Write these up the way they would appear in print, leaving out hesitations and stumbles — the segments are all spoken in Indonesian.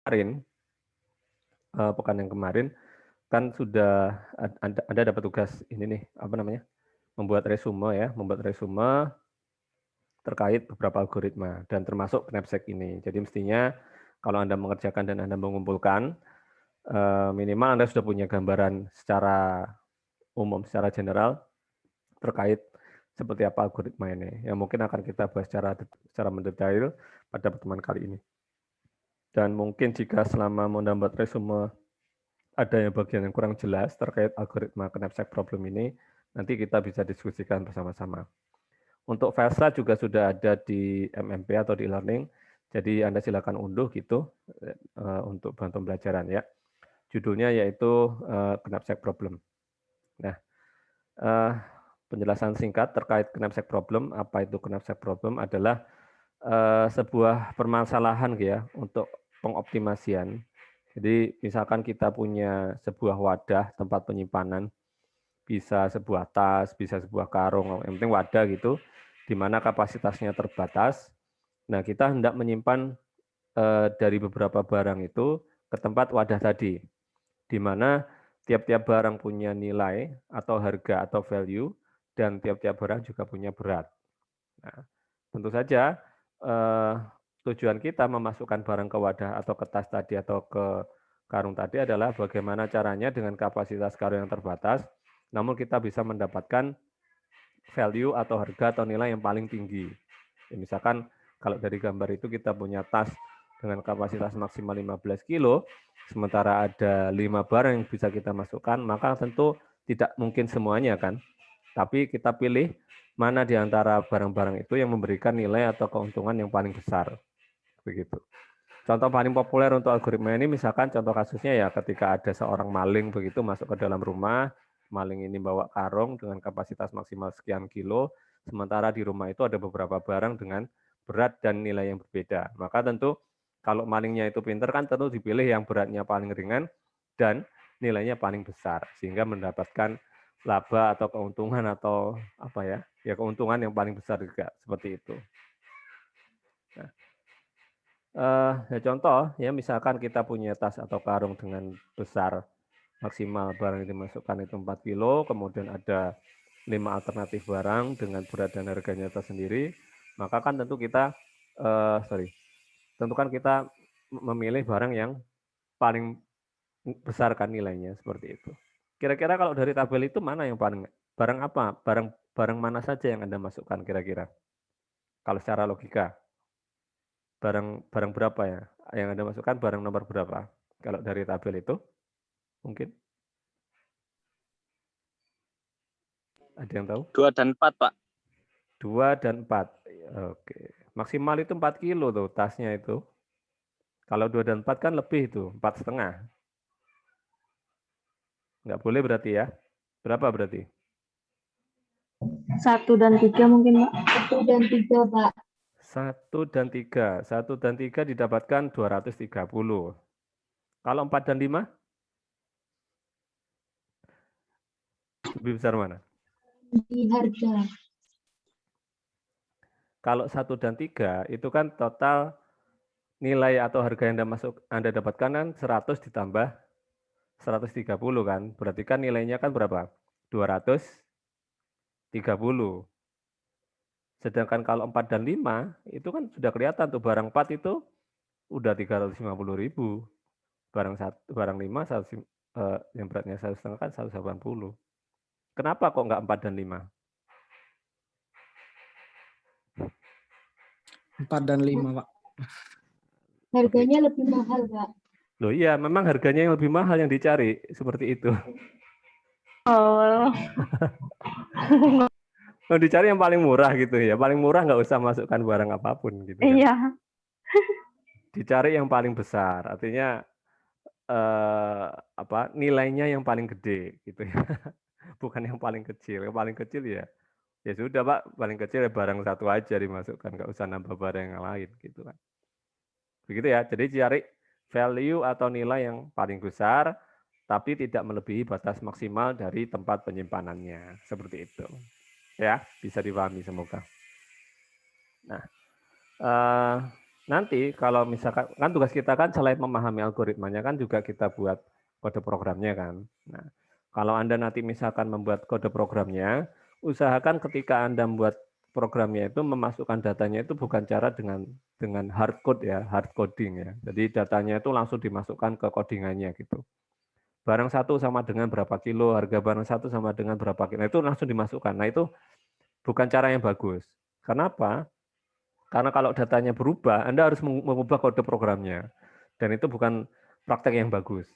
kemarin, pekan yang kemarin kan sudah Anda dapat tugas ini nih, apa namanya, membuat resume ya, membuat resume terkait beberapa algoritma dan termasuk knapsack ini. Jadi mestinya kalau Anda mengerjakan dan Anda mengumpulkan, minimal Anda sudah punya gambaran secara umum, secara general terkait seperti apa algoritma ini. Yang mungkin akan kita bahas secara mendetail pada pertemuan kali ini. Dan mungkin jika selama membuat resume ada yang bagian yang kurang jelas terkait algoritma knapsack problem ini, nanti kita bisa diskusikan bersama-sama. Untuk VESA juga sudah ada di MMP atau di e-learning, jadi Anda silakan unduh gitu untuk bantu pembelajaran ya. Judulnya yaitu knapsack problem. Nah, penjelasan singkat terkait knapsack problem, apa itu knapsack problem adalah sebuah permasalahan ya untuk pengoptimasian. Jadi misalkan kita punya sebuah wadah tempat penyimpanan, bisa sebuah tas, bisa sebuah karung, yang penting wadah gitu, di mana kapasitasnya terbatas. Nah, kita hendak menyimpan dari beberapa barang itu ke tempat wadah tadi, di mana tiap-tiap barang punya nilai atau harga atau value, dan tiap-tiap barang juga punya berat. Nah, tentu saja tujuan kita memasukkan barang ke wadah atau ke tas tadi atau ke karung tadi adalah bagaimana caranya dengan kapasitas karung yang terbatas, namun kita bisa mendapatkan value atau harga atau nilai yang paling tinggi. Ya, misalkan kalau dari gambar itu kita punya tas dengan kapasitas maksimal 15 kilo, sementara ada 5 barang yang bisa kita masukkan, maka tentu tidak mungkin semuanya kan. Tapi kita pilih mana di antara barang-barang itu yang memberikan nilai atau keuntungan yang paling besar. Begitu. Contoh paling populer untuk algoritma ini misalkan contoh kasusnya ya ketika ada seorang maling begitu masuk ke dalam rumah, maling ini bawa karung dengan kapasitas maksimal sekian kilo, sementara di rumah itu ada beberapa barang dengan berat dan nilai yang berbeda. Maka tentu kalau malingnya itu pinter kan tentu dipilih yang beratnya paling ringan dan nilainya paling besar sehingga mendapatkan laba atau keuntungan atau apa ya, ya keuntungan yang paling besar juga seperti itu. Nah, ya contoh ya misalkan kita punya tas atau karung dengan besar maksimal barang yang dimasukkan itu 4 kilo, kemudian ada 5 alternatif barang dengan berat dan harganya tersendiri, maka kan tentu kita tentu kan kita memilih barang yang paling besar kan nilainya seperti itu. Kira-kira kalau dari tabel itu mana yang paling barang apa? Barang mana saja yang Anda masukkan kira-kira? Kalau secara logika, barang berapa ya yang Anda masukkan, barang nomor berapa? Kalau dari tabel itu mungkin ada yang tahu? 2 dan 4, Pak. 2 dan 4. Oke. Maksimal itu 4 kilo tuh tasnya itu. Kalau 2 dan 4 kan lebih itu, 4,5. Nggak boleh berarti ya. Berapa berarti? 1 dan 3 mungkin, Pak. 1 dan 3, Pak. 1 dan 3. 1 dan 3 didapatkan 230. Kalau 4 dan 5? Lebih besar mana? Di harga. Kalau 1 dan 3 itu kan total nilai atau harga yang Anda dapatkan kan 100 ditambah 130 kan. Berarti kan nilainya kan berapa? 230. Sedangkan kalau 4 dan 5 itu kan sudah kelihatan tuh barang 4 itu udah 350.000. Barang 5 yang beratnya 1,5 kan 180. Kenapa kok nggak 4 dan 5? 4 dan 5, Pak. Harganya lebih mahal, Pak. Loh iya, memang harganya yang lebih mahal yang dicari, seperti itu. Oh. Dicari yang paling murah gitu ya. Paling murah nggak usah masukkan barang apapun gitu kan. Iya. Dicari yang paling besar, artinya nilainya yang paling gede gitu ya. Bukan yang paling kecil. Yang paling kecil ya ya sudah Pak, paling kecil ya barang satu aja dimasukkan, nggak usah nambah barang yang lain gitu kan. Begitu ya. Jadi cari value atau nilai yang paling besar tapi tidak melebihi batas maksimal dari tempat penyimpanannya. Seperti itu. Ya, bisa dipahami semoga. Nah, nanti kalau misalkan kan tugas kita kan selain memahami algoritmanya kan juga kita buat kode programnya kan. Nah, kalau Anda nanti misalkan membuat kode programnya, usahakan ketika Anda membuat programnya itu memasukkan datanya itu bukan cara dengan hard code ya, hard coding ya. Jadi datanya itu langsung dimasukkan ke codingannya gitu. Barang satu sama dengan berapa kilo, harga barang satu sama dengan berapa kilo, itu langsung dimasukkan. Nah, itu bukan cara yang bagus. Kenapa? Karena kalau datanya berubah, Anda harus mengubah kode programnya. Dan itu bukan praktek yang bagus.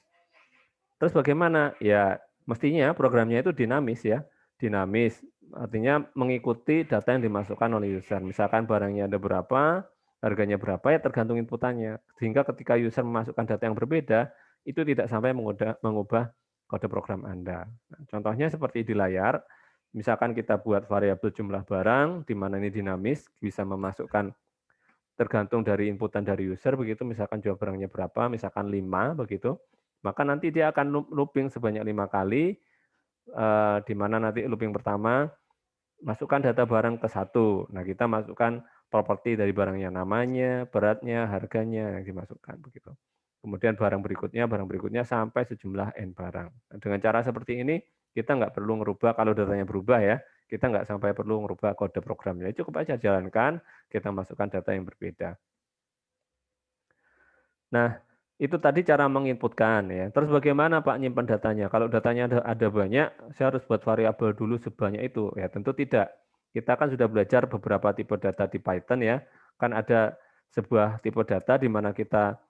Terus bagaimana? Ya, mestinya programnya itu dinamis ya. Dinamis, artinya mengikuti data yang dimasukkan oleh user. Misalkan barangnya ada berapa, harganya berapa, ya tergantung inputannya. Sehingga ketika user memasukkan data yang berbeda, itu tidak sampai mengubah kode program Anda. Nah, contohnya seperti di layar, misalkan kita buat variabel jumlah barang, di mana ini dinamis, bisa memasukkan tergantung dari inputan dari user begitu, misalkan jumlah barangnya berapa, misalkan 5 begitu, maka nanti dia akan looping sebanyak 5 kali, di mana nanti looping pertama masukkan data barang ke satu. Nah, kita masukkan properti dari barangnya, namanya, beratnya, harganya yang dimasukkan begitu. Kemudian barang berikutnya sampai sejumlah n barang. Nah, dengan cara seperti ini kita nggak perlu merubah kalau datanya berubah ya. Kita nggak sampai perlu merubah kode programnya. Cukup aja jalankan, kita masukkan data yang berbeda. Nah, itu tadi cara menginputkan ya. Terus bagaimana Pak nyimpan datanya? Kalau datanya ada banyak, saya harus buat variabel dulu sebanyak itu. Ya, tentu tidak. Kita kan sudah belajar beberapa tipe data di Python ya. Kan ada sebuah tipe data di mana kita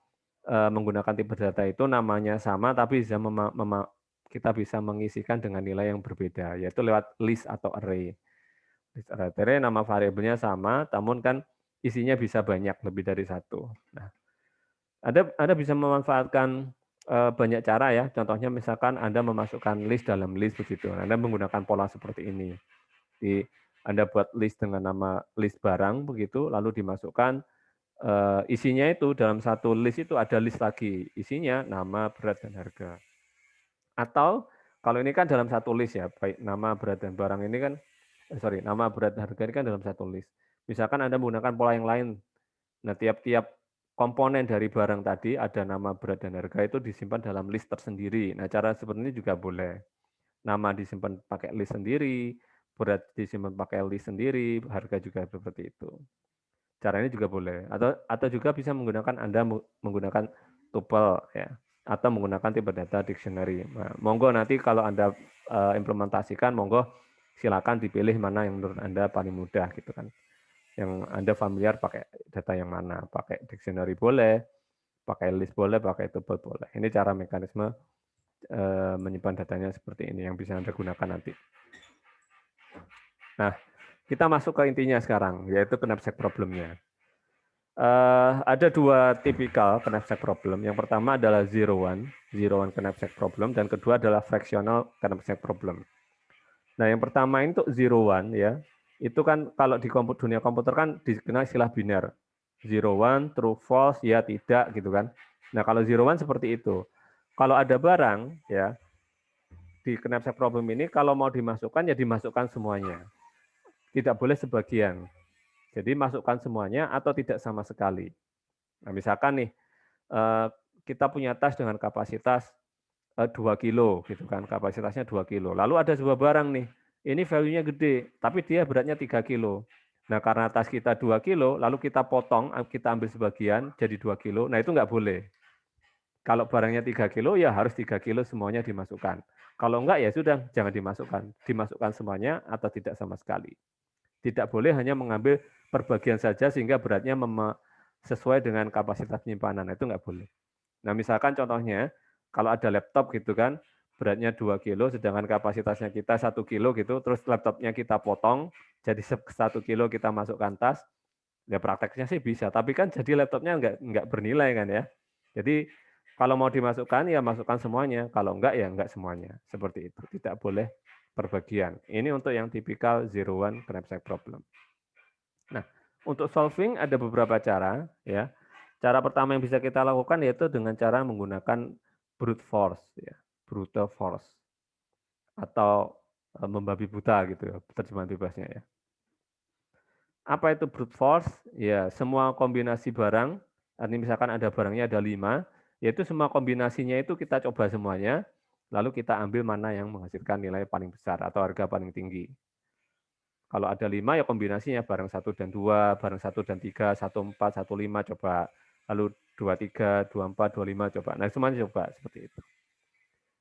menggunakan tipe data itu namanya sama tapi kita bisa mengisikan dengan nilai yang berbeda, yaitu lewat list atau array. List atau array nama variabelnya sama, namun kan isinya bisa banyak, lebih dari satu. Nah, Anda bisa memanfaatkan banyak cara ya. Contohnya misalkan Anda memasukkan list dalam list begitu. Anda menggunakan pola seperti ini. Anda buat list dengan nama list barang begitu, lalu dimasukkan isinya itu dalam satu list itu ada list lagi. Isinya nama, berat, dan harga. Atau kalau ini kan dalam satu list ya, baik nama, berat, dan barang ini kan, nama, berat, dan harga ini kan dalam satu list. Misalkan Anda menggunakan pola yang lain. Nah, tiap-tiap komponen dari barang tadi ada nama, berat, dan harga itu disimpan dalam list tersendiri. Nah, cara seperti ini juga boleh. Nama disimpan pakai list sendiri, berat disimpan pakai list sendiri, harga juga seperti itu. Cara ini juga boleh. Atau juga bisa menggunakan Anda menggunakan tuple ya, atau menggunakan tipe data dictionary. Nah, monggo nanti kalau Anda implementasikan, monggo silakan dipilih mana yang menurut Anda paling mudah gitu kan. Yang Anda familiar pakai data yang mana, pakai dictionary boleh, pakai list boleh, pakai tuple boleh. Ini cara mekanisme menyimpan datanya seperti ini yang bisa Anda gunakan nanti. Nah, kita masuk ke intinya sekarang, yaitu knapsack problemnya. Ada dua tipikal knapsack problem. Yang pertama adalah zero one knapsack problem, dan kedua adalah fractional knapsack problem. Nah, yang pertama itu zero one ya, itu kan kalau di dunia komputer kan dikenal istilah biner. Zero one, true, false, ya, tidak gitu kan. Nah, kalau zero one seperti itu. Kalau ada barang ya di knapsack problem ini, kalau mau dimasukkan ya dimasukkan semuanya. Tidak boleh sebagian. Jadi masukkan semuanya atau tidak sama sekali. Nah, misalkan nih kita punya tas dengan kapasitas 2 kilo gitu kan, kapasitasnya 2 kilo. Lalu ada sebuah barang nih, ini value-nya gede, tapi dia beratnya 3 kilo. Nah, karena tas kita 2 kilo, lalu kita potong, kita ambil sebagian jadi 2 kilo, nah itu nggak boleh. Kalau barangnya 3 kilo, ya harus 3 kilo semuanya dimasukkan. Kalau enggak, ya sudah, jangan dimasukkan. Dimasukkan semuanya atau tidak sama sekali. Tidak boleh hanya mengambil perbagian saja sehingga beratnya sesuai dengan kapasitas penyimpanan. Itu nggak boleh. Nah, misalkan contohnya, kalau ada laptop gitu kan, beratnya 2 kilo, sedangkan kapasitasnya kita 1 kilo gitu, terus laptopnya kita potong, jadi 1 kilo kita masukkan tas, ya prakteknya sih bisa, tapi kan jadi laptopnya nggak bernilai kan ya. Jadi kalau mau dimasukkan, ya masukkan semuanya, kalau enggak, ya enggak semuanya. Seperti itu, tidak boleh perbagian. Ini untuk yang tipikal zero one knapsack problem. Nah, untuk solving ada beberapa cara ya. Cara pertama yang bisa kita lakukan yaitu dengan cara menggunakan brute force ya, brute force atau membabi buta gitu ya, terjemahan bebasnya ya. Apa itu brute force? Ya, semua kombinasi barang, artinya misalkan ada barangnya ada 5, yaitu semua kombinasinya itu kita coba semuanya, lalu kita ambil mana yang menghasilkan nilai paling besar atau harga paling tinggi. Kalau ada 5 ya kombinasinya barang 1 dan 2, barang 1 dan 3, 1, 4, 1, 5 coba. Lalu 2, 3, 2, 4, 2, 5 coba. Nah, semuanya coba seperti itu.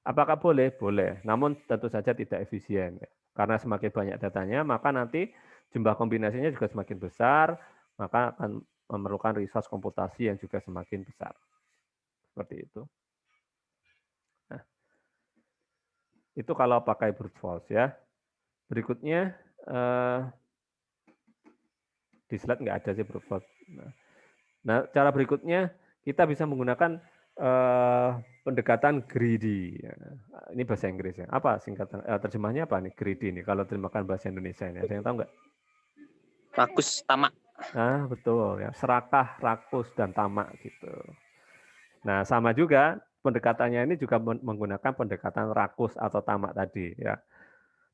Apakah boleh? Boleh. Namun tentu saja tidak efisien. Karena semakin banyak datanya, maka nanti jumlah kombinasinya juga semakin besar, maka akan memerlukan resource komputasi yang juga semakin besar. Seperti itu. Nah, itu kalau pakai brute force ya. Berikutnya, di slide nggak ada sih brute force. Nah, cara berikutnya kita bisa menggunakan pendekatan greedy. Ini bahasa Inggris ya. Apa singkatan terjemahnya apa nih greedy ini? Kalau terjemahkan bahasa Indonesia ini, ada yang tahu nggak? Rakus, tamak. Nah, betul ya. Serakah, rakus, dan tamak gitu. Nah, sama juga pendekatannya ini juga menggunakan pendekatan rakus atau tamak tadi ya.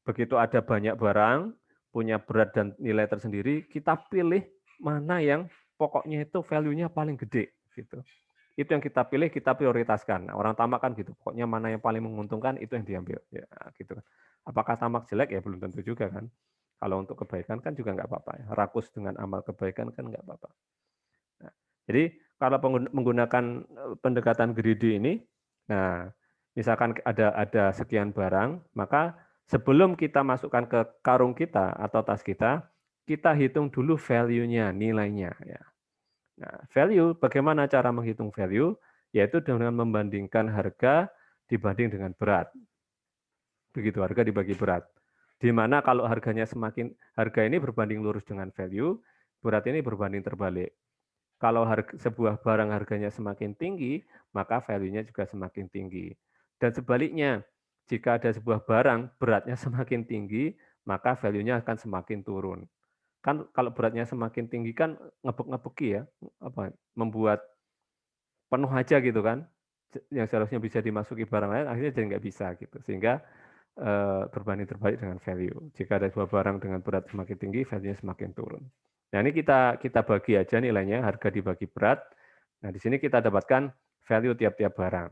Begitu ada banyak barang, punya berat dan nilai tersendiri, kita pilih mana yang pokoknya itu value-nya paling gede gitu. Itu yang kita pilih, kita prioritaskan. Nah, orang tamak kan gitu, pokoknya mana yang paling menguntungkan itu yang diambil ya gitu. Apakah tamak jelek ya belum tentu juga kan. Kalau untuk kebaikan kan juga nggak apa-apa ya. Rakus dengan amal kebaikan kan nggak apa-apa. Nah, jadi kalau menggunakan pendekatan greedy ini, nah misalkan ada sekian barang, maka sebelum kita masukkan ke karung kita atau tas kita hitung dulu value-nya, nilainya. Ya. Nah, value, bagaimana cara menghitung value? Yaitu dengan membandingkan harga dibanding dengan berat. Begitu, harga dibagi berat. Di mana kalau harganya harga ini berbanding lurus dengan value, berat ini berbanding terbalik. Kalau sebuah barang harganya semakin tinggi, maka value-nya juga semakin tinggi. Dan sebaliknya, jika ada sebuah barang beratnya semakin tinggi, maka value-nya akan semakin turun. Kan kalau beratnya semakin tinggi kan ngebek-ngebeki ya, membuat penuh aja gitu kan, yang seharusnya bisa dimasuki barang lain akhirnya jadi nggak bisa gitu, sehingga berbanding terbalik dengan value. Jika ada sebuah barang dengan berat semakin tinggi, value-nya semakin turun. Nah ini kita bagi aja nilainya, harga dibagi berat. Nah di sini kita dapatkan value tiap-tiap barang.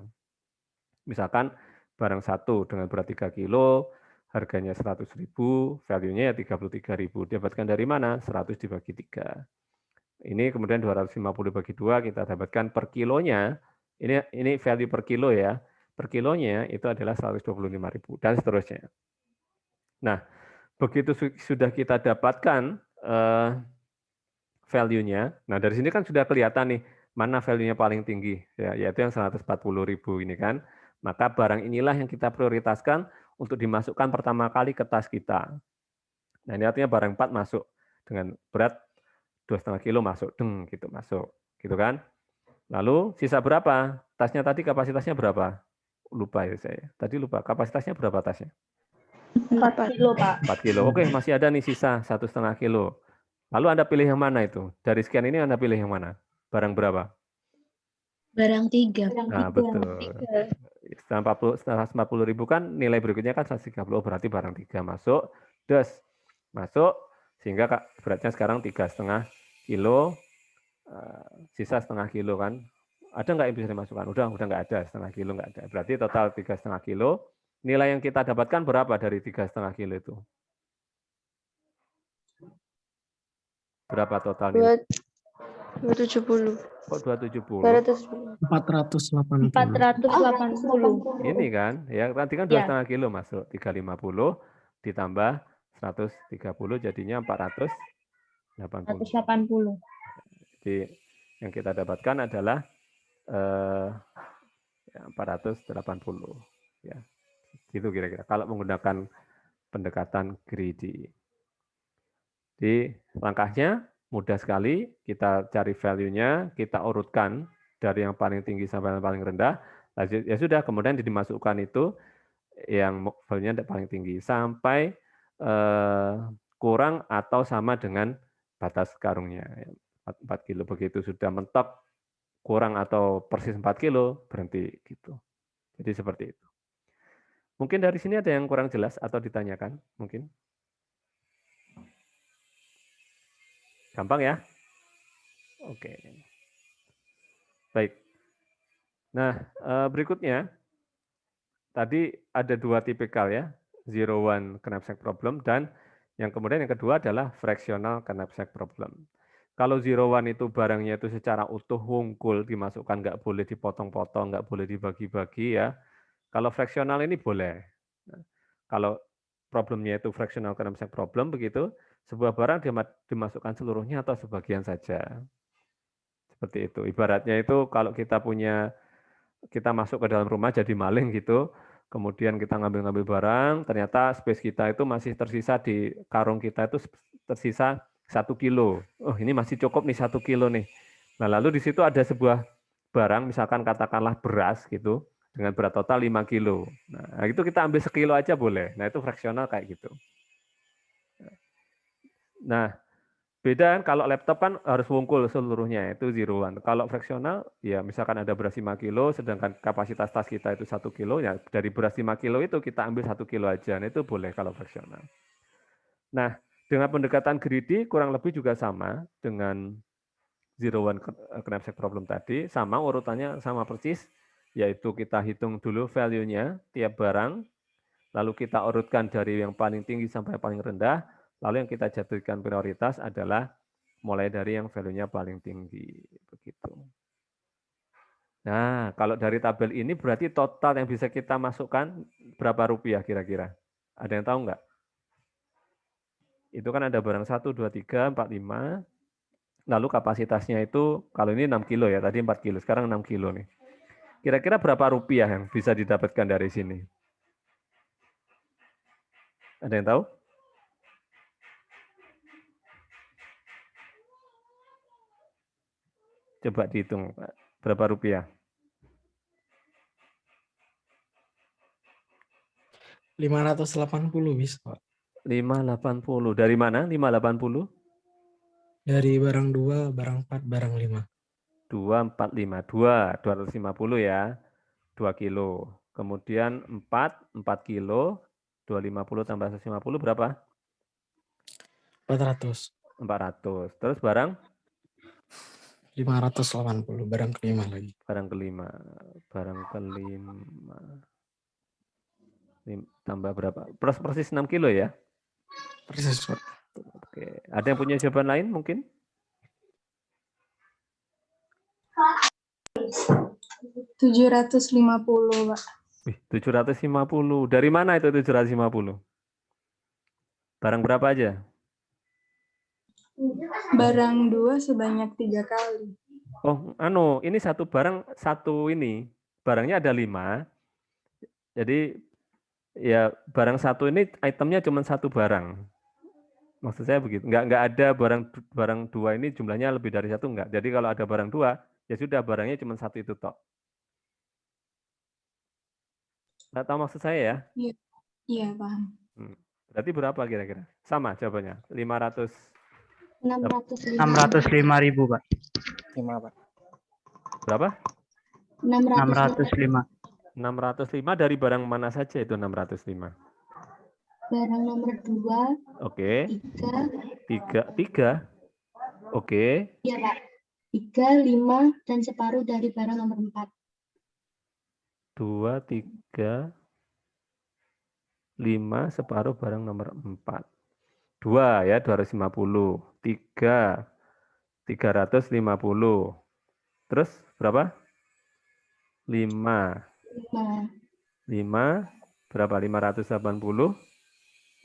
Misalkan barang satu dengan berat 3 kilo, harganya 100.000, value-nya ya 33.000. Dapatkan dari mana? 100 dibagi 3. Ini kemudian 250 bagi 2, kita dapatkan per kilonya, ini value per kilo ya, per kilonya itu adalah 125.000, dan seterusnya. Nah, begitu sudah kita dapatkan value-nya, nah dari sini kan sudah kelihatan nih, mana value-nya paling tinggi, ya, yaitu yang 140.000 ini kan. Maka barang inilah yang kita prioritaskan untuk dimasukkan pertama kali ke tas kita. Nah ini artinya barang 4 masuk dengan berat 2,5 kilo masuk, gitu masuk, gitu kan. Lalu sisa berapa? Tasnya tadi kapasitasnya berapa? Lupa ya saya. Tadi lupa. Kapasitasnya berapa tasnya? 4 kilo, Pak. 4 kilo. Oke, masih ada nih sisa 1,5 kilo. Lalu Anda pilih yang mana itu? Dari sekian ini Anda pilih yang mana? Barang berapa? Barang 3. Nah, betul. Setelah 140.000 kan nilai berikutnya kan 130, berarti barang 3 masuk. Masuk, sehingga beratnya sekarang 3,5 kilo, sisa setengah kilo kan. Ada nggak yang bisa dimasukkan? Udah nggak ada, setengah kilo nggak ada. Berarti total 3,5 kilo. Nilai yang kita dapatkan berapa dari 3,5 kilo itu? Berapa total nilai? 270. Kok 270? 480. Ini kan, ya tadi kan 2,5 kilo masuk, 350 ditambah 130 jadinya 480. Jadi yang kita dapatkan adalah 480. Ya, gitu kira-kira. Kalau menggunakan pendekatan greedy. Jadi langkahnya mudah sekali, kita cari value-nya, kita urutkan dari yang paling tinggi sampai yang paling rendah, ya sudah, kemudian dimasukkan itu yang value-nya paling tinggi sampai kurang atau sama dengan batas karungnya, 4 kilo. Begitu sudah mentok kurang atau persis 4 kilo, berhenti gitu. Jadi seperti itu. Mungkin dari sini ada yang kurang jelas atau ditanyakan, mungkin? Gampang ya? Oke. Baik. Nah, berikutnya, tadi ada 2 tipikal ya, zero one knapsack problem, dan yang kemudian yang kedua adalah fractional knapsack problem. Kalau zero one itu barangnya itu secara utuh wungkul, dimasukkan, nggak boleh dipotong-potong, nggak boleh dibagi-bagi ya. Kalau fractional ini boleh. Nah, kalau problemnya itu fractional knapsack problem, begitu, sebuah barang dimasukkan seluruhnya atau sebagian saja. Seperti itu. Ibaratnya itu kalau kita masuk ke dalam rumah jadi maling gitu, kemudian kita ngambil-ngambil barang, ternyata space kita itu masih tersisa di karung kita itu tersisa 1 kilo. Oh ini masih cukup nih 1 kilo nih. Nah lalu di situ ada sebuah barang, misalkan katakanlah beras gitu, dengan berat total 5 kilo. Nah itu kita ambil sekilo aja boleh. Nah itu fraksional kayak gitu. Nah beda kalau laptop kan harus wungkul seluruhnya, itu zero one. Kalau fraksional, ya misalkan ada beras 5 kilo, sedangkan kapasitas tas kita itu 1 kilo, ya dari beras 5 kilo itu kita ambil 1 kilo aja, nah itu boleh kalau fraksional. Nah, dengan pendekatan greedy kurang lebih juga sama dengan zero one knapsack problem tadi, sama urutannya sama persis, yaitu kita hitung dulu value-nya tiap barang, lalu kita urutkan dari yang paling tinggi sampai paling rendah, lalu yang kita jadikan prioritas adalah mulai dari yang value-nya paling tinggi. Begitu. Nah, kalau dari tabel ini berarti total yang bisa kita masukkan berapa rupiah kira-kira? Ada yang tahu nggak? Itu kan ada barang 1, 2, 3, 4, 5. Lalu kapasitasnya itu, kalau ini 6 kilo ya, tadi 4 kilo, sekarang 6 kilo nih. Kira-kira berapa rupiah yang bisa didapatkan dari sini? Ada yang tahu? Coba dihitung, Pak. Berapa rupiah? 580 bisa, Pak. 580. Dari mana 580? Dari barang 2, barang 4, barang 5. 2, 250 ya. 2 kilo. Kemudian 4 kilo. 250 tambah 150 berapa? 400. 400. Terus barang? 580, barang kelima lagi. Barang kelima. Barang kelima. Tambah berapa? Persis 6 kilo ya? Persis, Pak. Oke. Ada yang punya jawaban lain mungkin? 750, Pak. 750. Dari mana itu 750? Barang berapa aja? Barang 2 sebanyak 3 kali. Oh, ini satu barang, satu ini. Barangnya ada 5. Jadi ya barang satu ini itemnya cuma satu barang. Maksud saya begitu. Nggak ada barang 2 ini jumlahnya lebih dari 1 nggak. Jadi kalau ada barang 2, ya sudah barangnya cuma 1 itu tok. Nggak tahu maksud saya ya? Iya, iya paham. Berarti berapa kira-kira? Sama jawabannya. 500. 605.000, Pak. 5, Pak. Berapa? 605. 605 dari barang mana saja itu 605? Barang nomor 2, Oke. 3. 3. Oke. Iya, Pak. 3, 5, dan separuh dari barang nomor 4. 2, 3, 5, separuh barang nomor 4. 2 ya, 250. 3, 350. Terus berapa? 5. 5, berapa? 580.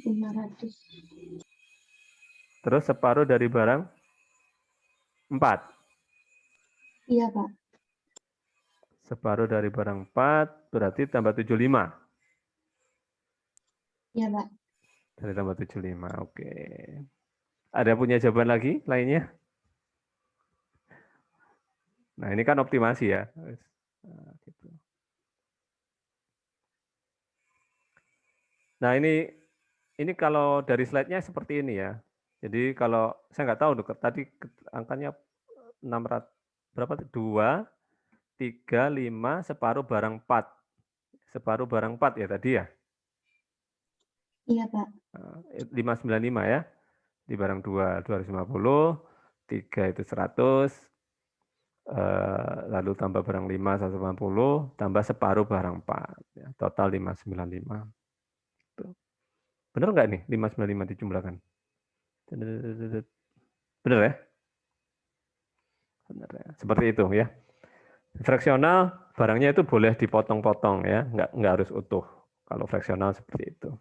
500. Terus separuh dari barang 4. Iya, Pak. Separuh dari barang 4, berarti tambah 75. Iya, Pak. Dari tambah 75, oke. Ada punya jawaban lagi lainnya? Nah, ini kan optimasi ya. Nah, gitu. Nah, ini kalau dari slide-nya seperti ini ya. Jadi kalau saya nggak tahu tadi angkanya 600 berapa? 2, 3, 5, separuh barang 4. Separuh barang 4 ya tadi ya? Iya, Pak. 595 ya. Di barang 2, 250. 3 itu 100, lalu tambah barang 5 180, tambah separuh barang 4, ya, total 595. Benar nggak nih 595 dijumlahkan? Benar ya? Benar ya. Seperti itu ya. Fraksional barangnya itu boleh dipotong-potong ya, nggak harus utuh. Kalau fraksional seperti itu.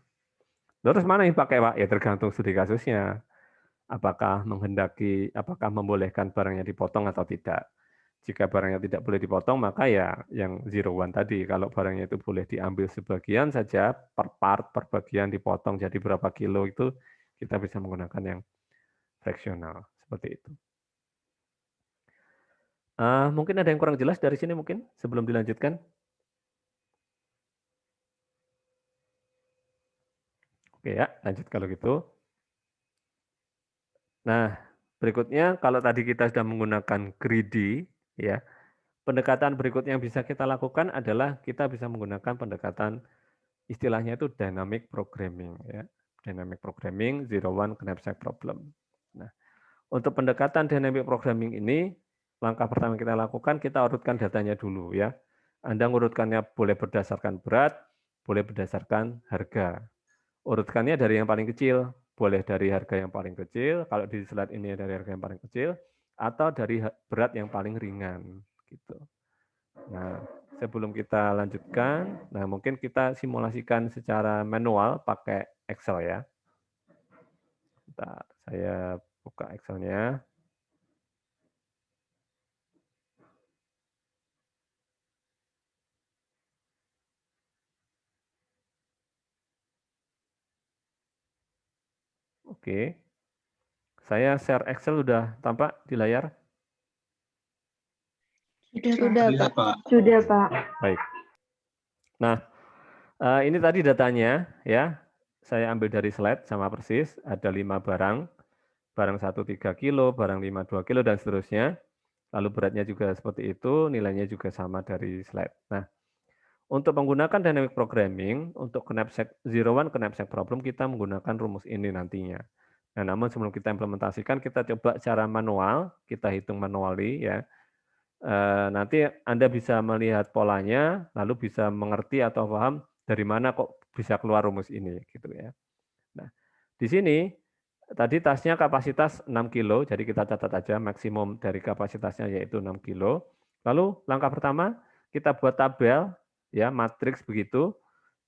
Terus mana yang pakai Pak? Ya tergantung studi kasusnya. Apakah membolehkan barangnya dipotong atau tidak. Jika barangnya tidak boleh dipotong, maka ya yang 01 tadi. Kalau barangnya itu boleh diambil sebagian saja, per part, per bagian dipotong jadi berapa kilo itu, kita bisa menggunakan yang fraksional. Seperti itu. Mungkin ada yang kurang jelas dari sini mungkin sebelum dilanjutkan. Oke ya, lanjut kalau gitu. Nah, berikutnya kalau tadi kita sudah menggunakan greedy, ya, pendekatan berikutnya yang bisa kita lakukan adalah kita bisa menggunakan pendekatan istilahnya itu dynamic programming, ya. Dynamic programming, 01 knapsack problem. Nah, untuk pendekatan dynamic programming ini, langkah pertama kita lakukan, kita urutkan datanya dulu ya. Anda ngurutkannya boleh berdasarkan berat, boleh berdasarkan harga. Urutkannya dari yang paling kecil, boleh dari harga yang paling kecil, kalau di slide ini dari harga yang paling kecil, atau dari berat yang paling ringan. Gitu. Nah, sebelum kita lanjutkan, nah mungkin kita simulasikan secara manual pakai Excel ya. Bentar, saya buka Excel-nya. Oke. Saya share Excel udah tampak di layar? Sudah, Pak. Sudah, Pak. Baik. Nah, ini tadi datanya ya. Saya ambil dari slide sama persis, ada 5 barang. Barang 1 3 kilo, barang 5 2 kilo, dan seterusnya. Lalu beratnya juga seperti itu, nilainya juga sama dari slide. Nah, untuk menggunakan dynamic programming, untuk knapsack 01 knapsack problem, kita menggunakan rumus ini nantinya. Nah, namun sebelum kita implementasikan, kita coba secara manual, kita hitung manually ya. Nanti Anda bisa melihat polanya, lalu bisa mengerti atau paham dari mana kok bisa keluar rumus ini, gitu ya. Nah, di sini tadi tasnya kapasitas 6 kilo, jadi kita catat aja maksimum dari kapasitasnya yaitu 6 kilo. Lalu langkah pertama kita buat tabel, ya matriks begitu,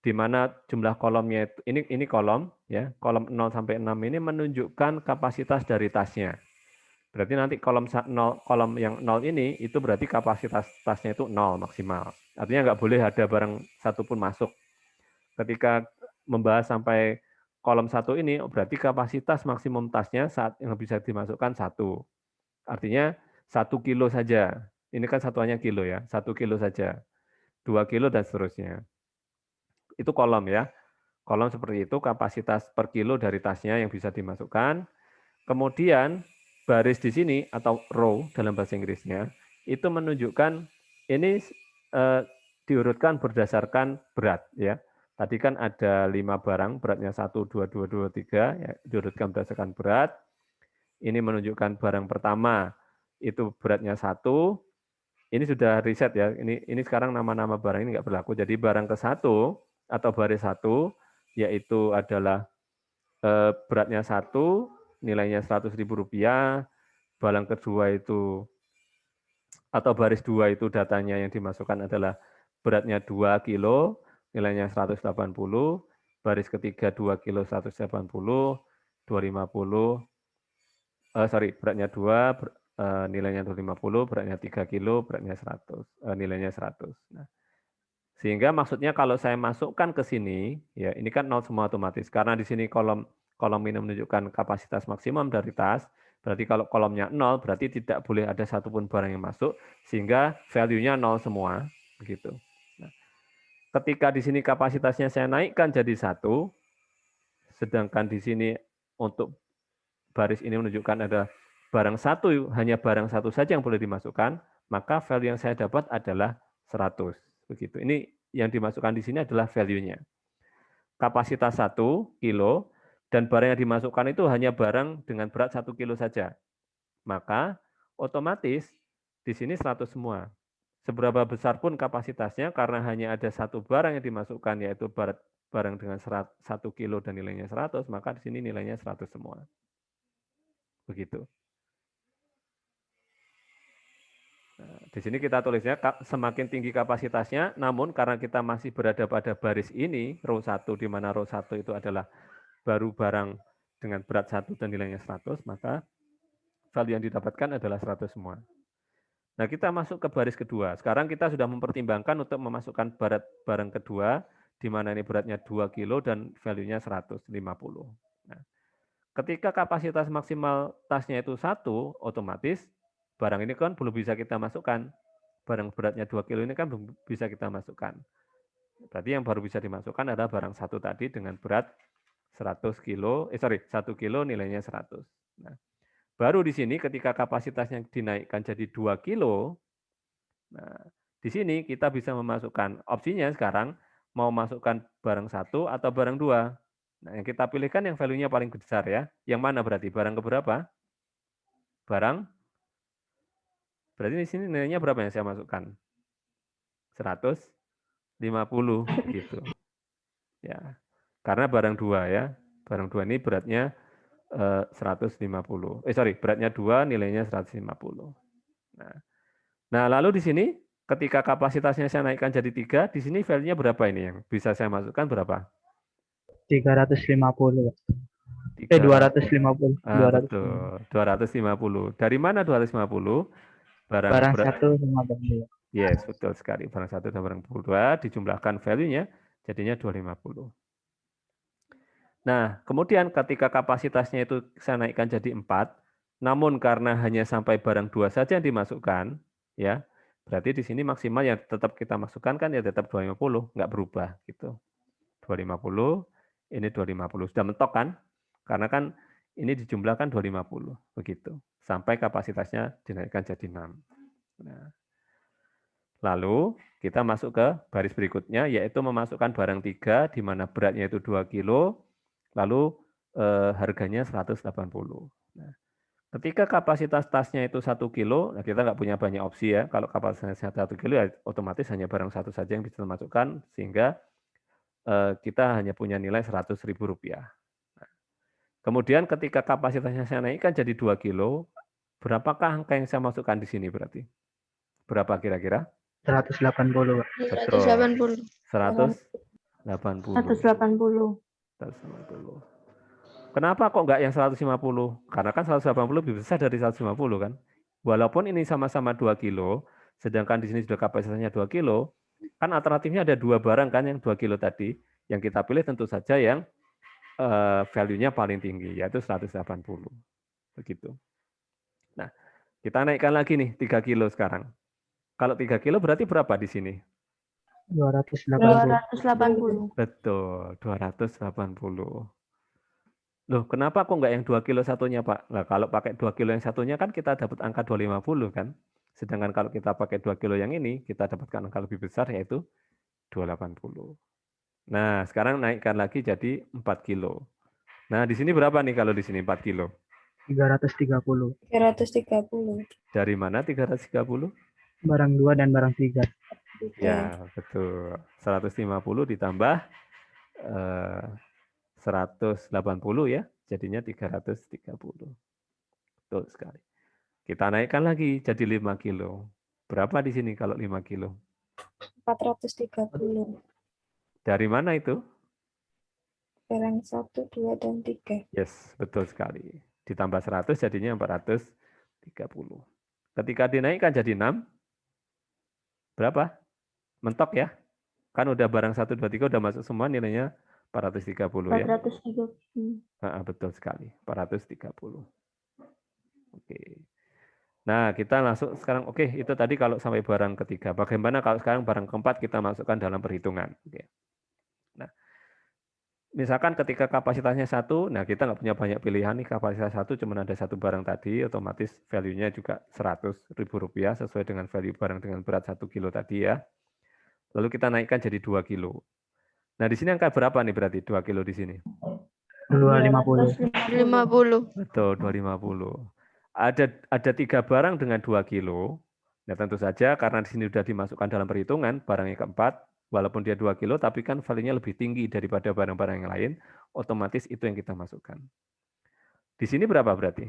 di mana jumlah kolomnya itu ini kolom, ya kolom 0 sampai 6 ini menunjukkan kapasitas dari tasnya. Berarti nanti kolom yang 0 ini itu berarti kapasitas tasnya itu 0 maksimal. Artinya nggak boleh ada barang satupun masuk. Ketika membahas sampai kolom 1 ini, berarti kapasitas maksimum tasnya saat yang bisa dimasukkan 1. Artinya 1 kilo saja. Ini kan satuannya kilo ya, 1 kilo saja. 2 kilo dan seterusnya. Itu kolom ya. Kolom seperti itu, kapasitas per kilo dari tasnya yang bisa dimasukkan. Kemudian baris di sini atau row dalam bahasa Inggrisnya itu menunjukkan ini diurutkan berdasarkan berat ya. Tadi kan ada 5 barang, beratnya 1, 2, 2, 2, 3 ya, diurutkan berdasarkan berat. Ini menunjukkan barang pertama itu beratnya 1. Ini sudah riset ya. Ini sekarang nama-nama barang ini nggak berlaku. Jadi barang ke-1 atau baris 1 yaitu adalah beratnya 1, nilainya Rp100.000, barang kedua itu atau baris 2 itu datanya yang dimasukkan adalah beratnya 2 kilo, nilainya 180, baris ketiga 2 kilo 180, 250, beratnya 2, nilainya 250, beratnya 3 kilo, beratnya 100, nilainya 100. Nah, sehingga maksudnya kalau saya masukkan ke sini, ya ini kan 0 semua otomatis, karena di sini kolom ini menunjukkan kapasitas maksimum dari tas, berarti kalau kolomnya 0, berarti tidak boleh ada satupun barang yang masuk, sehingga value-nya 0 semua. Begitu. Nah, ketika di sini kapasitasnya saya naikkan jadi 1, sedangkan di sini untuk baris ini menunjukkan ada barang 1, hanya barang 1 saja yang boleh dimasukkan, maka value yang saya dapat adalah 100. Begitu. Ini yang dimasukkan di sini adalah value-nya. Kapasitas 1 kilo, dan barang yang dimasukkan itu hanya barang dengan berat 1 kilo saja. maka otomatis di sini 100 semua. Seberapa besar pun kapasitasnya, karena hanya ada satu barang yang dimasukkan, yaitu barang dengan 1 kilo dan nilainya 100, maka di sini nilainya 100 semua. Begitu. Nah, di sini kita tulisnya semakin tinggi kapasitasnya, namun karena kita masih berada pada baris ini, row 1, di mana row 1 itu adalah baru barang dengan berat 1 dan nilainya 100, maka value yang didapatkan adalah 100 semua. Nah, kita masuk ke baris kedua. Sekarang kita sudah mempertimbangkan untuk memasukkan barang kedua, di mana ini beratnya 2 kilo dan value-nya 150. Nah, ketika kapasitas maksimal tasnya itu 1, otomatis barang ini kan belum bisa kita masukkan. Barang beratnya 2 kilo ini kan belum bisa kita masukkan. Berarti yang baru bisa dimasukkan adalah barang 1 tadi dengan berat 1 kilo, 1 kilo nilainya 100. Nah, baru di sini ketika kapasitasnya dinaikkan jadi 2 kilo, nah, di sini kita bisa memasukkan opsinya sekarang mau masukkan barang 1 atau barang 2. Nah, yang kita pilihkan yang value-nya paling besar ya. Yang mana berarti? Barang keberapa? Berarti di sini nilainya berapa yang saya masukkan? 150 gitu. Ya. Karena barang 2 ya. Barang 2 ini beratnya 150. Beratnya 2, nilainya 150. Nah, lalu di sini ketika kapasitasnya saya naikkan jadi 3, di sini value-nya berapa ini yang bisa saya masukkan berapa? 350. 250. Betul, 250. Dari mana 250? Barang 1 sama barang 2. Yes, betul sekali. Barang 1 dan barang 2 dijumlahkan value-nya jadinya 250. Nah, kemudian ketika kapasitasnya itu saya naikkan jadi 4, namun karena hanya sampai barang 2 saja yang dimasukkan, ya, berarti di sini maksimal yang tetap kita masukkan kan ya tetap 250, nggak berubah gitu. 250, ini 250. Sudah mentok kan? Karena kan ini dijumlahkan 250, begitu. Sampai kapasitasnya dinaikkan jadi 6. Nah, lalu kita masuk ke baris berikutnya, yaitu memasukkan barang 3, di mana beratnya itu 2 kilo, lalu harganya 180. Nah, ketika kapasitas tasnya itu 1 kilo, nah kita nggak punya banyak opsi ya. Kalau kapasitasnya 1 kilo, ya otomatis hanya barang 1 saja yang bisa dimasukkan, sehingga kita hanya punya nilai Rp100.000. Nah, kemudian ketika kapasitasnya saya naikkan jadi 2 kilo, berapakah angka yang saya masukkan di sini berarti? Berapa kira-kira? 180. Betul. 180. 180. Kenapa kok nggak yang 150? Karena kan 180 lebih besar dari 150 kan? Walaupun ini sama-sama 2 kilo, sedangkan di sini sudah kapasitasnya 2 kilo, kan alternatifnya ada 2 barang kan yang 2 kilo tadi. Yang kita pilih tentu saja yang value-nya paling tinggi, yaitu 180. Begitu. Nah, kita naikkan lagi nih 3 kilo sekarang. Kalau 3 kilo berarti berapa di sini? 280. Betul, 280. Loh, kenapa kok nggak yang 2 kilo satunya, Pak? Nah, kalau pakai 2 kilo yang satunya kan kita dapat angka 250 kan? Sedangkan kalau kita pakai 2 kilo yang ini, kita dapatkan angka lebih besar yaitu 280. Nah, sekarang naikkan lagi jadi 4 kilo. Nah, di sini berapa nih kalau di sini 4 kilo? 330. 330. Dari mana 330? Barang 2 dan barang 3. Ya, betul. 150 ditambah 180 ya, jadinya 330. Betul sekali. Kita naikkan lagi jadi 5 kilo. Berapa di sini kalau 5 kilo? 430. Dari mana itu? Barang 1, 2, dan 3. Yes, betul sekali. Ditambah 100 jadinya 430. Ketika dinaikkan jadi 6, berapa? Mentok ya? Kan udah barang 1, 2, 3 udah masuk semua nilainya 430 ya? 430. Betul sekali, 430. Oke. Nah, kita masuk sekarang, oke, itu tadi kalau sampai barang ketiga. Bagaimana kalau sekarang barang keempat kita masukkan dalam perhitungan? Oke. Nah, misalkan ketika kapasitasnya 1, nah kita nggak punya banyak pilihan nih, kapasitas 1 cuma ada 1 barang tadi, otomatis value-nya juga Rp100.000 sesuai dengan value barang dengan berat 1 kilo tadi ya. Lalu kita naikkan jadi 2 kilo. Nah, di sini angka berapa nih berarti 2 kilo di sini? 250. 50. Betul, 250. Ada 3 barang dengan 2 kilo. Nah, tentu saja karena di sini sudah dimasukkan dalam perhitungan, barang yang keempat, walaupun dia 2 kilo, tapi kan value-nya lebih tinggi daripada barang-barang yang lain, otomatis itu yang kita masukkan. Di sini berapa berarti?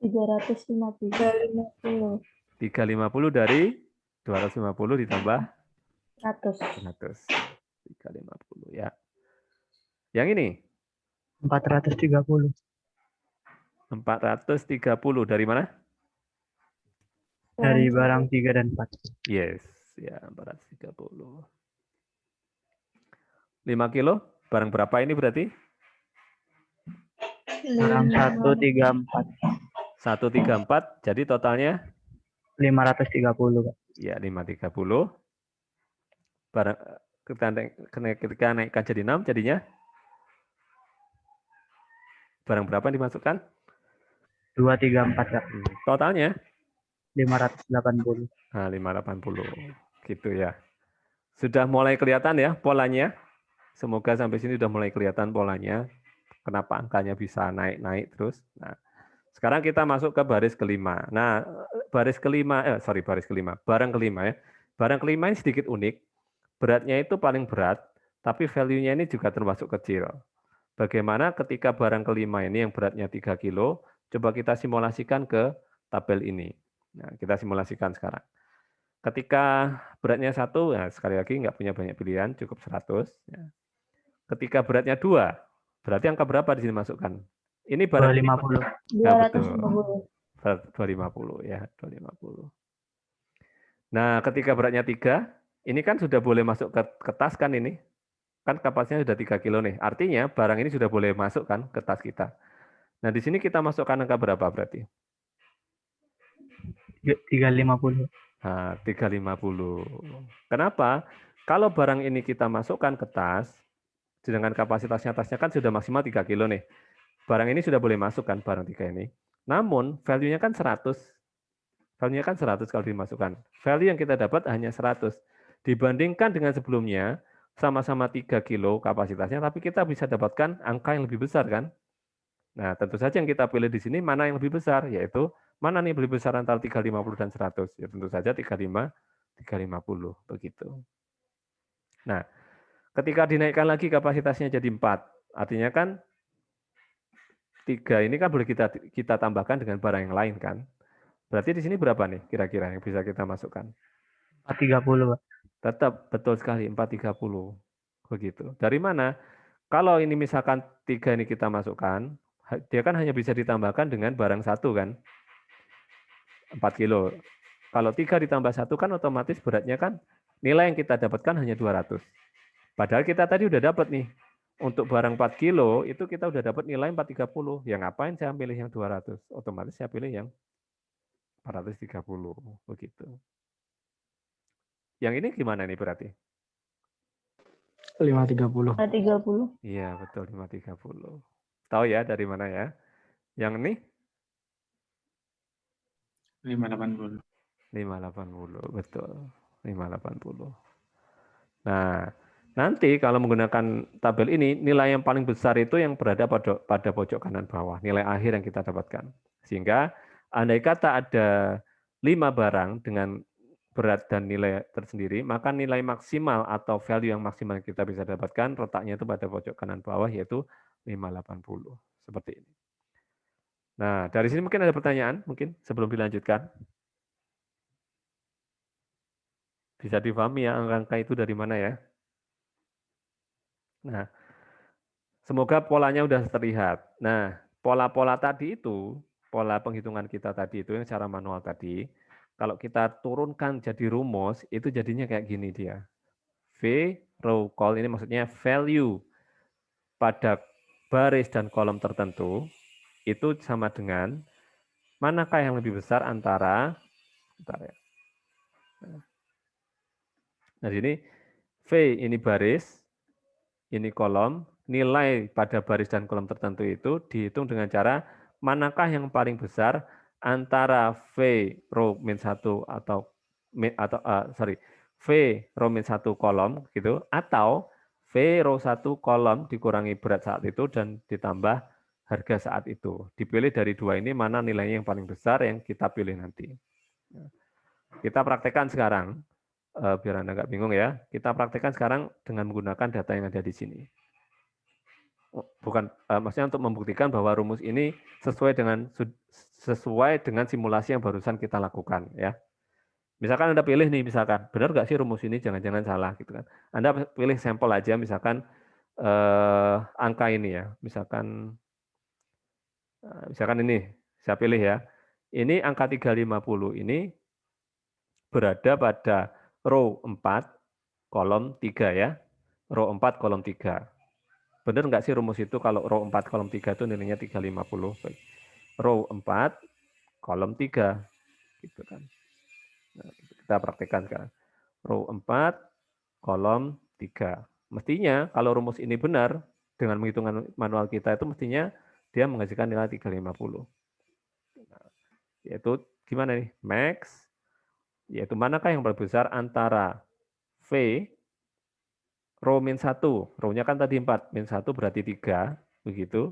350. 350 dari 250 ditambah 100. 100. 350 ya. Yang ini? 430. 430 dari mana? Dari barang 3 dan 4. Yes, ya 430. 5 kilo, barang berapa ini berarti? Barang 134. 134, jadi totalnya? 530, Pak. Ya, 530. Barang ketika naikkan jadi 6, jadinya? Barang berapa yang dimasukkan? 234, Pak. Totalnya? 580. Nah, 580. Gitu ya. Sudah mulai kelihatan ya polanya? Semoga sampai sini sudah mulai kelihatan polanya. Kenapa angkanya bisa naik-naik terus. Nah, sekarang kita masuk ke baris kelima. Nah, baris kelima, barang kelima ya. Barang kelima ini sedikit unik. Beratnya itu paling berat, tapi value-nya ini juga termasuk kecil. Bagaimana ketika barang kelima ini yang beratnya 3 kilo, coba kita simulasikan ke tabel ini. Nah, kita simulasikan sekarang. Ketika beratnya 1, nah sekali lagi nggak punya banyak pilihan, cukup 100. Ya. Ketika beratnya 2, berarti angka berapa di sini masukkan? Ini barang 250. Nah, betul. 250 ya, 250. Nah, ketika beratnya 3, ini kan sudah boleh masuk ke tas kan ini? Kan kapasitasnya sudah 3 kilo nih. Artinya barang ini sudah boleh masuk kan ke tas kita. Nah, di sini kita masukkan angka berapa berarti? 350. Nah, 350. Kenapa? Kalau barang ini kita masukkan ke tas, sedangkan kapasitasnya tasnya kan sudah maksimal 3 kilo nih. Barang ini sudah boleh masuk kan, barang 3 ini. Namun, value-nya kan 100. Value-nya kan 100 kalau dimasukkan. Value yang kita dapat hanya 100. Dibandingkan dengan sebelumnya, sama-sama 3 kilo kapasitasnya, tapi kita bisa dapatkan angka yang lebih besar kan? Nah, tentu saja yang kita pilih di sini mana yang lebih besar, yaitu mana nih lebih besar antara 350 dan 100? Ya tentu saja 35, 350, begitu. Nah, ketika dinaikkan lagi kapasitasnya jadi 4, artinya kan 3 ini kan boleh kita tambahkan dengan barang yang lain kan? Berarti di sini berapa nih kira-kira yang bisa kita masukkan? 430, Pak. Tetap betul sekali 430. Begitu. Dari mana? Kalau ini misalkan 3 ini kita masukkan, dia kan hanya bisa ditambahkan dengan barang 1 kan? 4 kilo. Kalau 3 ditambah 1 kan otomatis beratnya kan nilai yang kita dapatkan hanya 200. Padahal kita tadi udah dapat nih. Untuk barang 4 kilo itu kita udah dapat nilai 430. Ya ngapain saya pilih yang 200? Otomatis saya pilih yang 430. Begitu. Yang ini gimana nih berarti? 530. 30. Iya, betul 530. Tahu ya dari mana ya? Yang ini 580. 580, betul. 580. Nah, nanti kalau menggunakan tabel ini, nilai yang paling besar itu yang berada pada pojok kanan bawah, nilai akhir yang kita dapatkan. Sehingga andai kata ada 5 barang dengan berat dan nilai tersendiri, maka nilai maksimal atau value yang maksimal yang kita bisa dapatkan letaknya itu pada pojok kanan bawah, yaitu 580. Seperti ini. Nah, dari sini mungkin ada pertanyaan, mungkin sebelum dilanjutkan. Bisa difahami ya angka-angka itu dari mana ya. Nah, semoga polanya sudah terlihat. Nah, pola-pola tadi itu, pola penghitungan kita tadi itu yang secara manual tadi, kalau kita turunkan jadi rumus, itu jadinya kayak gini dia. V row call ini maksudnya value pada baris dan kolom tertentu, itu sama dengan manakah yang lebih besar antara, bentar ya. Nah, sini V ini baris, ini kolom, nilai pada baris dan kolom tertentu itu dihitung dengan cara manakah yang paling besar antara V row min 1 atau V row min 1 kolom gitu, atau V row 1 kolom dikurangi berat saat itu dan ditambah harga saat itu. Dipilih dari dua ini mana nilainya yang paling besar yang kita pilih nanti. Kita praktekkan sekarang, biar Anda nggak bingung ya. Kita praktekkan sekarang dengan menggunakan data yang ada di sini. Bukan, maksudnya untuk membuktikan bahwa rumus ini sesuai dengan simulasi yang barusan kita lakukan, ya. Misalkan Anda pilih nih, misalkan benar nggak sih rumus ini, jangan-jangan salah gitu kan. Anda pilih sampel aja, misalkan angka ini ya, misalkan ini, saya pilih ya. Ini angka 350 ini berada pada row 4, kolom 3 ya. Row 4, kolom 3. Benar nggak sih rumus itu kalau row 4, kolom 3 itu nilainya 350? Baik. Row 4, kolom 3. Gitu kan. Nah, kita praktekkan sekarang. Row 4, kolom 3. Mestinya kalau rumus ini benar, dengan menghitungan manual kita itu mestinya dia menghasilkan nilai 350. Nah, yaitu gimana nih? Max, yaitu manakah yang paling besar antara V, row min 1, row-nya kan tadi 4, min 1 berarti 3, begitu.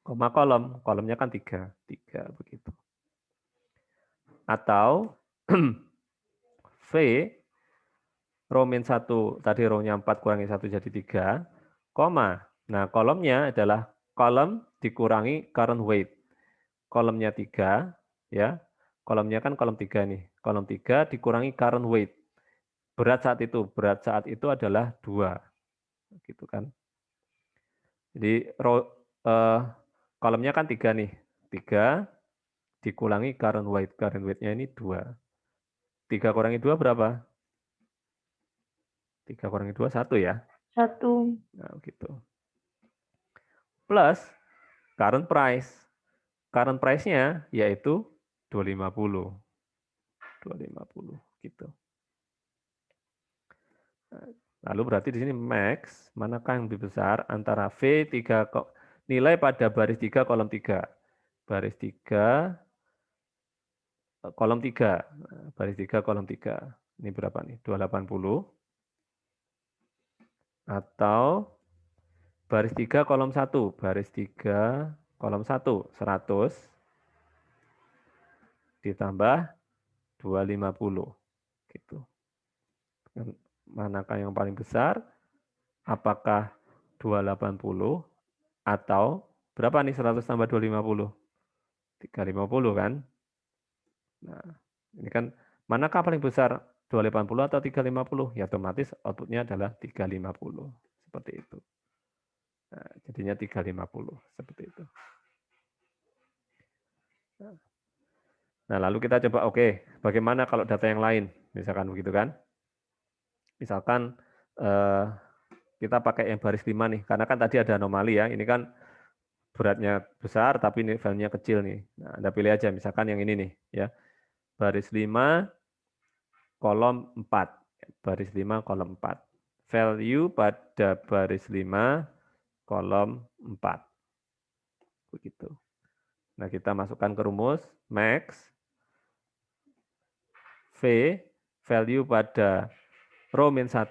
Koma kolomnya kan 3 begitu. Atau V, row min 1, tadi row-nya 4 kurangi 1 jadi 3, koma. Nah, kolomnya adalah kolom dikurangi current weight. Kolomnya 3, ya. Kolomnya kan kolom 3 nih. Kolom 3 dikurangi current weight. Berat saat itu adalah 2. Gitu kan. Jadi kolomnya kan 3 nih. 3 dikurangi current weight. Current weight-nya ini 2. 3 kurangi 2 berapa? 3 kurangi 2, 1 ya. 1. Nah, gitu. Plus current price. Current price-nya yaitu 250. 250 gitu. Lalu berarti di sini max, manakah yang lebih besar antara V3 nilai pada baris 3 kolom 3. Baris 3 kolom 3. Baris 3 kolom 3. Ini berapa nih? 280. Atau baris 3 kolom 1. Baris 3 kolom 1, 100 ditambah 250. Gitu. Manakah yang paling besar? Apakah 280 atau berapa nih 100 tambah 250? 350 kan? Nah, ini kan manakah paling besar 280 atau 350? Ya otomatis outputnya adalah 350. Seperti itu. Nah, jadinya 350 seperti itu. Nah, lalu kita coba bagaimana kalau data yang lain? Misalkan begitu kan? Misalkan kita pakai yang baris 5 nih, karena kan tadi ada anomali ya, ini kan beratnya besar tapi value-nya kecil nih. Nah, Anda pilih aja, misalkan yang ini nih, ya. Baris 5, kolom 4. Baris 5, kolom 4. Value pada baris 5, kolom 4. Begitu. Nah, kita masukkan ke rumus, max, V, value pada row min 1,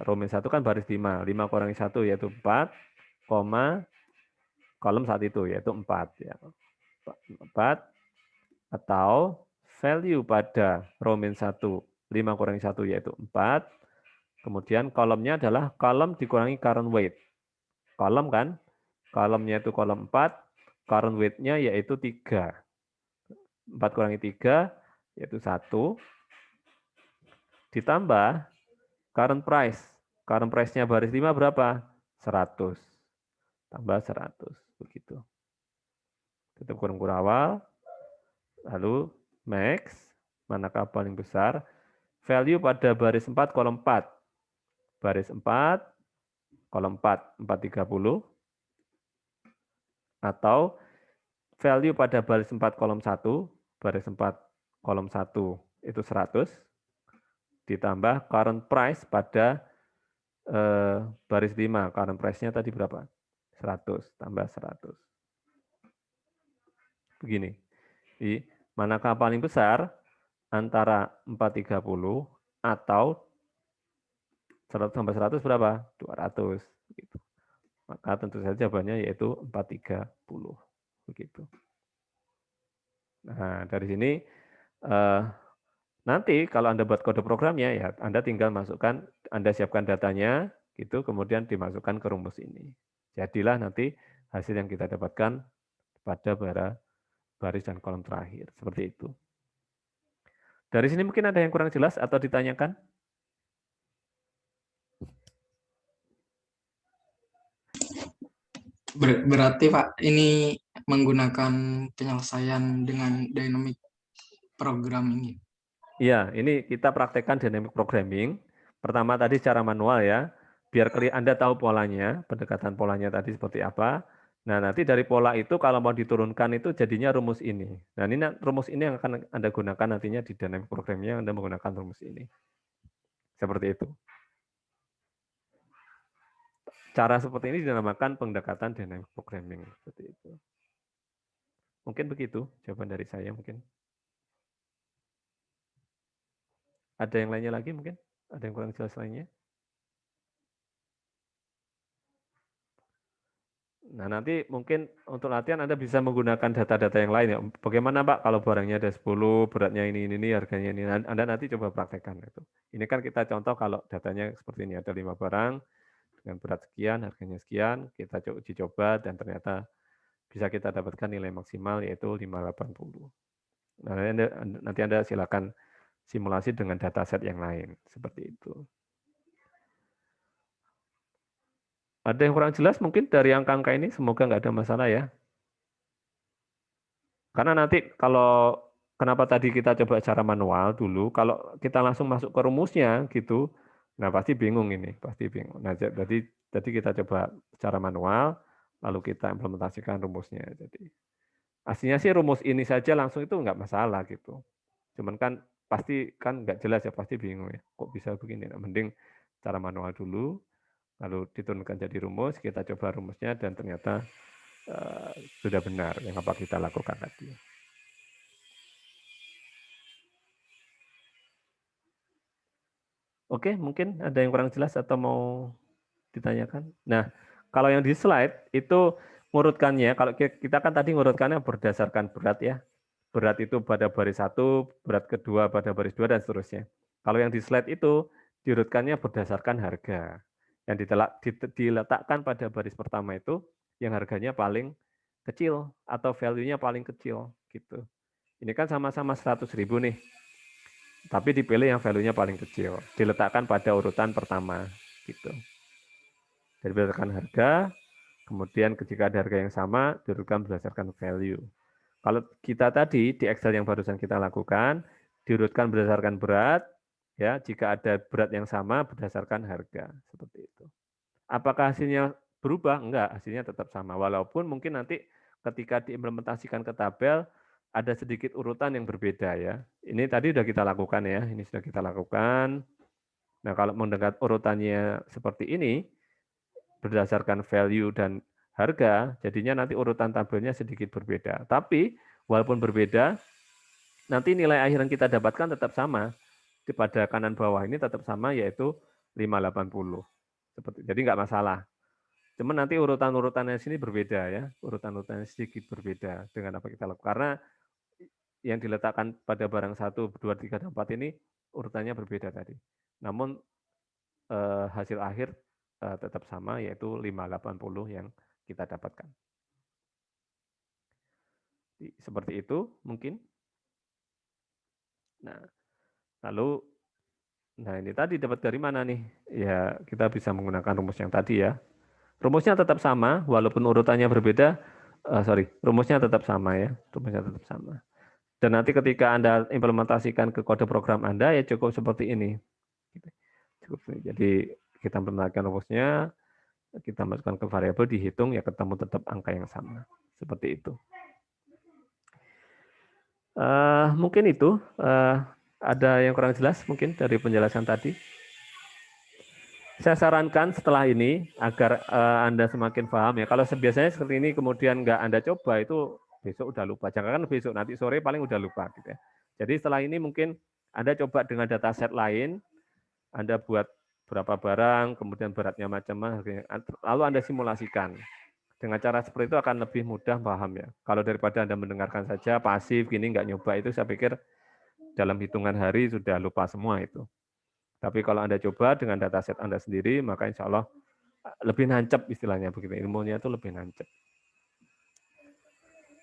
row min 1 kan baris 5, 5 kurangi 1 yaitu 4, kolom saat itu yaitu 4. Ya. 4, atau value pada row min 1, 5 kurangi 1 yaitu 4, kemudian kolomnya adalah kolom dikurangi current weight. Kolom kan, kolomnya itu kolom 4, current weight-nya yaitu 3. 4 kurangi 3 yaitu 1, ditambah current price. Current price-nya baris 5 berapa? 100. Tambah 100. Begitu. Tutup kurung kurawal. Lalu max. Manakah paling besar? Value pada baris 4, kolom 4. Baris 4, kolom 4, 430. Atau value pada baris 4, kolom 1. Baris 4, kolom 1 itu 100. Ditambah current price pada baris 5. Current price-nya tadi berapa? 100 tambah 100. Begini. Jadi, manakah paling besar antara 430 atau 100 tambah 100 berapa? 200. Gitu. Maka tentu saja jawabannya yaitu 430. Begitu. Nah, dari sini nanti kalau Anda buat kode programnya, ya Anda tinggal masukkan, Anda siapkan datanya, gitu, kemudian dimasukkan ke rumus ini. Jadilah nanti hasil yang kita dapatkan pada baris dan kolom terakhir. Seperti itu. Dari sini mungkin ada yang kurang jelas atau ditanyakan? Berarti Pak, ini menggunakan penyelesaian dengan dynamic program ini. Iya, ini kita praktekkan dynamic programming. Pertama tadi secara manual ya, biar Anda tahu polanya, pendekatan polanya tadi seperti apa. Nah, nanti dari pola itu kalau mau diturunkan itu jadinya rumus ini. Nah, ini rumus ini yang akan Anda gunakan nantinya di dynamic programming, Anda menggunakan rumus ini. Seperti itu. Cara seperti ini dinamakan pendekatan dynamic programming. Seperti itu. Mungkin begitu jawaban dari saya mungkin. Ada yang lainnya lagi mungkin? Ada yang kurang jelas lainnya? Nah, nanti mungkin untuk latihan Anda bisa menggunakan data-data yang lain ya. Bagaimana Pak kalau barangnya ada 10, beratnya ini, harganya ini. Anda nanti coba praktekkan itu. Ini kan kita contoh kalau datanya seperti ini, ada 5 barang dengan berat sekian, harganya sekian, kita uji coba dan ternyata bisa kita dapatkan nilai maksimal yaitu 580. Nah, nanti Anda silakan simulasi dengan dataset yang lain, seperti itu. Ada yang kurang jelas mungkin dari angka-angka ini? Semoga nggak ada masalah ya. Karena nanti kalau kenapa tadi kita coba cara manual dulu, kalau kita langsung masuk ke rumusnya gitu, nah pasti bingung ini, pasti bingung. Nah jadi kita coba cara manual, lalu kita implementasikan rumusnya. Jadi aslinya sih rumus ini saja langsung itu nggak masalah gitu. Cuman kan pasti kan nggak jelas ya, pasti bingung ya. Kok bisa begini? Nah, mending cara manual dulu, lalu diturunkan jadi rumus, kita coba rumusnya dan ternyata sudah benar yang apa kita lakukan tadi. Oke, mungkin ada yang kurang jelas atau mau ditanyakan? Nah, kalau yang di slide itu ngurutkannya, kalau kita kan tadi ngurutkannya berdasarkan berat ya. Berat itu pada baris 1, berat kedua pada baris 2, dan seterusnya. Kalau yang di slide itu diurutkannya berdasarkan harga. Yang diletakkan pada baris pertama itu yang harganya paling kecil atau value-nya paling kecil gitu. Ini kan sama-sama 100.000 nih. Tapi dipilih yang value-nya paling kecil, diletakkan pada urutan pertama gitu. Jadi berdasarkan harga, kemudian ketika ada harga yang sama diurutkan berdasarkan value. Kalau kita tadi di Excel yang barusan kita lakukan, diurutkan berdasarkan berat, ya jika ada berat yang sama berdasarkan harga, seperti itu. Apakah hasilnya berubah? Enggak, hasilnya tetap sama. Walaupun mungkin nanti ketika diimplementasikan ke tabel, ada sedikit urutan yang berbeda ya. Ini tadi sudah kita lakukan ya, ini sudah kita lakukan. Nah kalau mendekat urutannya seperti ini, berdasarkan value dan harga, jadinya nanti urutan tabelnya sedikit berbeda. Tapi walaupun berbeda, nanti nilai akhir yang kita dapatkan tetap sama. Pada kanan bawah ini tetap sama, yaitu 580. Jadi nggak masalah. Cuman nanti urutan-urutannya sini berbeda ya, urutan-urutannya sedikit berbeda dengan apa kita lakukan. Karena yang diletakkan pada barang 1, 2, 3, dan 4 ini urutannya berbeda tadi. Namun hasil akhir tetap sama, yaitu 580 yang kita dapatkan. Seperti itu mungkin. Nah, lalu, ini tadi dapat dari mana nih? Ya, kita bisa menggunakan rumus yang tadi ya. Rumusnya tetap sama, walaupun urutannya berbeda, rumusnya tetap sama ya, rumusnya tetap sama. Dan nanti ketika Anda implementasikan ke kode program Anda, ya cukup seperti ini. Jadi kita implementasikan rumusnya, kita masukkan ke variabel, dihitung, ya ketemu tetap angka yang sama. Seperti itu. Mungkin itu. Ada yang kurang jelas mungkin dari penjelasan tadi? Saya sarankan setelah ini, agar Anda semakin paham ya. Kalau biasanya seperti ini kemudian nggak Anda coba, itu besok udah lupa. Jangan besok, nanti sore paling udah lupa. Gitu ya. Jadi setelah ini mungkin Anda coba dengan dataset lain, Anda buat berapa barang, kemudian beratnya macam-macam, lalu Anda simulasikan. Dengan cara seperti itu akan lebih mudah paham ya. Kalau daripada Anda mendengarkan saja pasif, gini nggak nyoba, itu saya pikir dalam hitungan hari sudah lupa semua itu. Tapi kalau Anda coba dengan dataset Anda sendiri, maka insya Allah lebih nancep istilahnya begitu. Ilmunya itu lebih nancep.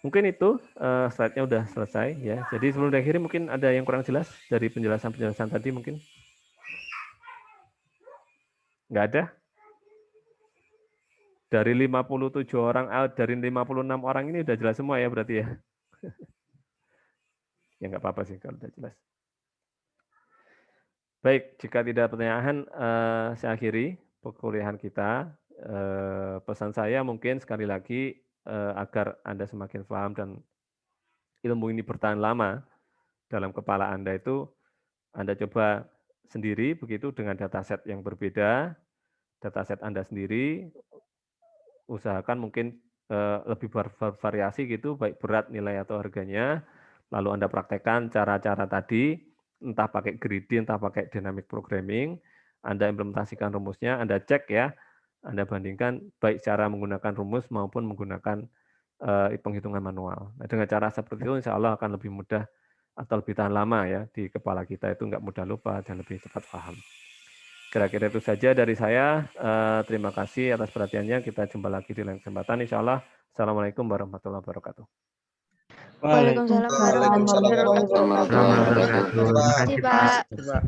Mungkin itu slide-nya udah selesai ya. Jadi sebelum diakhiri mungkin ada yang kurang jelas dari penjelasan-penjelasan tadi mungkin? Nggak ada? Dari 57 orang, dari 56 orang ini udah jelas semua ya berarti ya? Ya nggak apa-apa sih kalau udah jelas. Baik, jika tidak pertanyaan, saya akhiri perkuliahan kita. Pesan saya mungkin sekali lagi, agar Anda semakin paham dan ilmu ini bertahan lama dalam kepala Anda itu, Anda coba sendiri begitu dengan dataset yang berbeda, dataset Anda sendiri, usahakan mungkin lebih bervariasi gitu, baik berat, nilai atau harganya, lalu Anda praktekkan cara-cara tadi, entah pakai greedy, entah pakai dynamic programming, Anda implementasikan rumusnya, Anda cek ya, Anda bandingkan baik cara menggunakan rumus maupun menggunakan penghitungan manual. Nah, dengan cara seperti itu insya Allah akan lebih mudah atau lebih tahan lama ya di kepala kita, itu nggak mudah lupa dan lebih cepat paham. Kira-kira itu saja dari saya. Terima kasih atas perhatiannya. Kita jumpa lagi di lain kesempatan insya Allah. Assalamualaikum warahmatullahi wabarakatuh. Waalaikumsalam warahmatullahi wabarakatuh. Terima kasih, Pak. Terima kasih, Pak.